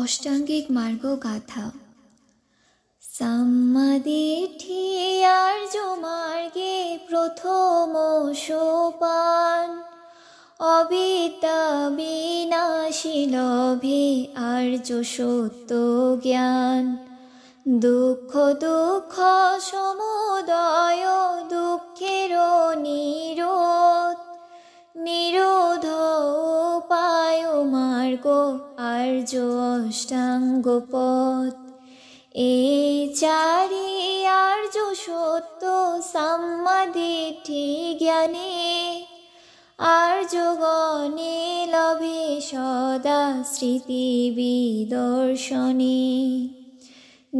অষ্টাঙ্গিক মার্গ গাথা। সাম্মাদিঠি আর্য মার্গে প্রথম সোপান, অবিদ্যা বিনাশী লভে আর্য সত্য জ্ঞান। দুঃখ দুঃখ সমুদয় দুঃখের নিরোধ, নিরোধ উপায় মার্গ আর্য অষ্টাঙ্গ পথ। এই চারি আর্য সত্য সাম্মাদিঠি জ্ঞানে, আর্যগণে লভে সদা স্মৃতি বিদর্শনে।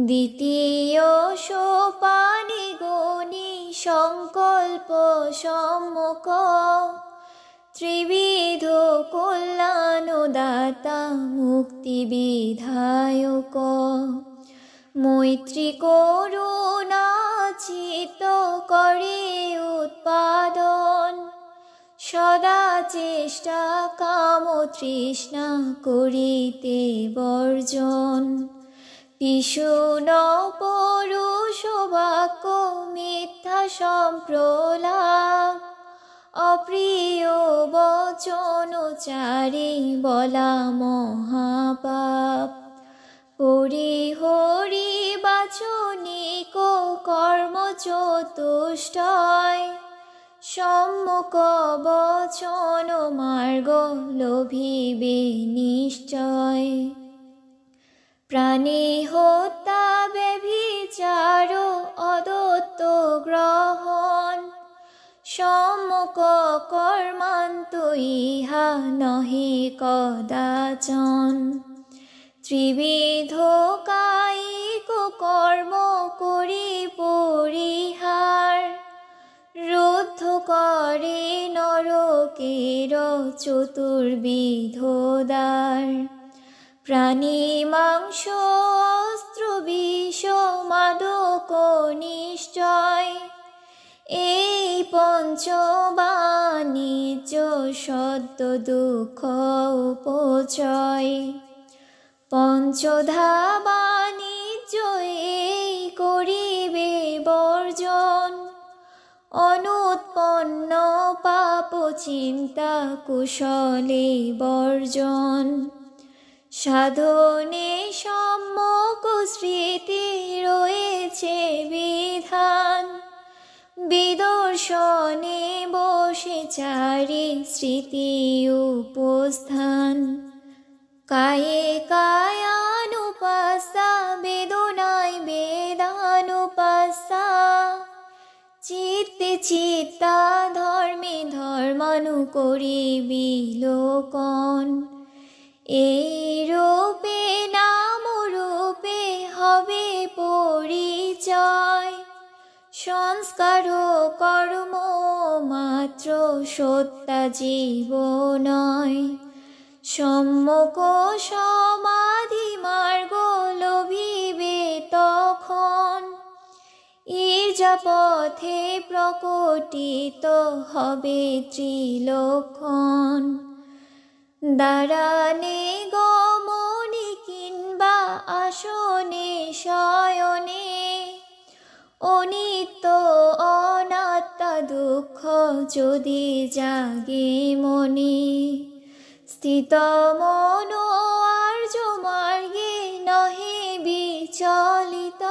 দ্বিতীয় সোপানে গণি সংকল্প সম্মুখ, ত্রিবিধ কল্যাণদাতা মুক্তি বিধায়ক। মৈত্রী করুণা চিত্ত করে উৎপাদন, সদা চেষ্টা কাম তৃষ্ণা করিতে বর্জন। পিশুন পরুষ বাক্য মিথ্যা সম্প্রলাপ, অপ্রিয় বচনচারে বলা মহাপাপ। পরিহরি বাচনিক কর্ম চতুষ্টয়, সম্মুখ বচন মার্গ লোভিবে নিশ্চয়। প্রাণী হত্যা ব্যভিচার অদত্ত গ্রহণ, সম্মুখ কর্মান্ত ইহা নহে কদাচন। ত্রিবিধ কায়িক কর্ম করি পরিহার, রুদ্ধ করে নরকের চতুর্বিধ দ্বার। প্রাণী মাংস অস্ত্র বিষ মাদক নিশ্চয়, এই পঞ্চ বাণিজ্য সদ্য দুঃখ উপচয়। পঞ্চধা বাণিজ্য এই করিবে বর্জন, অনুৎপন্ন পাপ চিন্তা কুশলে বর্জন। সাধনে সম্যক স্মৃতি রয়েছে বিধান, বিদর্শনে বসে চারি স্মৃতি উপস্থান। কায়ে কায়ানুপাস্যা বেদনায় বেদানুপাস্যা, চিত্তে চিত্তা ধর্মে ধর্মানুকরি বিলোকন। এই রূপে নাম রূপে হবে পরিচয়, সংস্কার কর্ম মাত্র সত্তা জীব নয়। সম্মুখ সমাধি মার্গ লোভিবে তখন, ইর্জা পথে প্রকটিত হবে ত্রিলক্ষণ। দাঁড়ানে গমনে কিংবা আসনে শয়নে, অনিত্য অনাত্মা দুঃখ যদি জাগে মনে। স্থিত মন আর্য মার্গে নহে বিচলিত,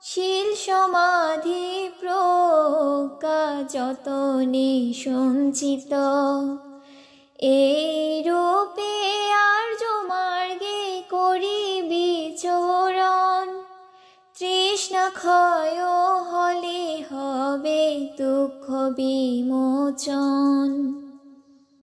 শীল সমাধি প্রজ্ঞা যতনে সঞ্চিত। এই রূপে আর্য মার্গে করি বিচরণ, তৃষ্ণা ক্ষয় হলে হবে দুঃখ বিমোচন।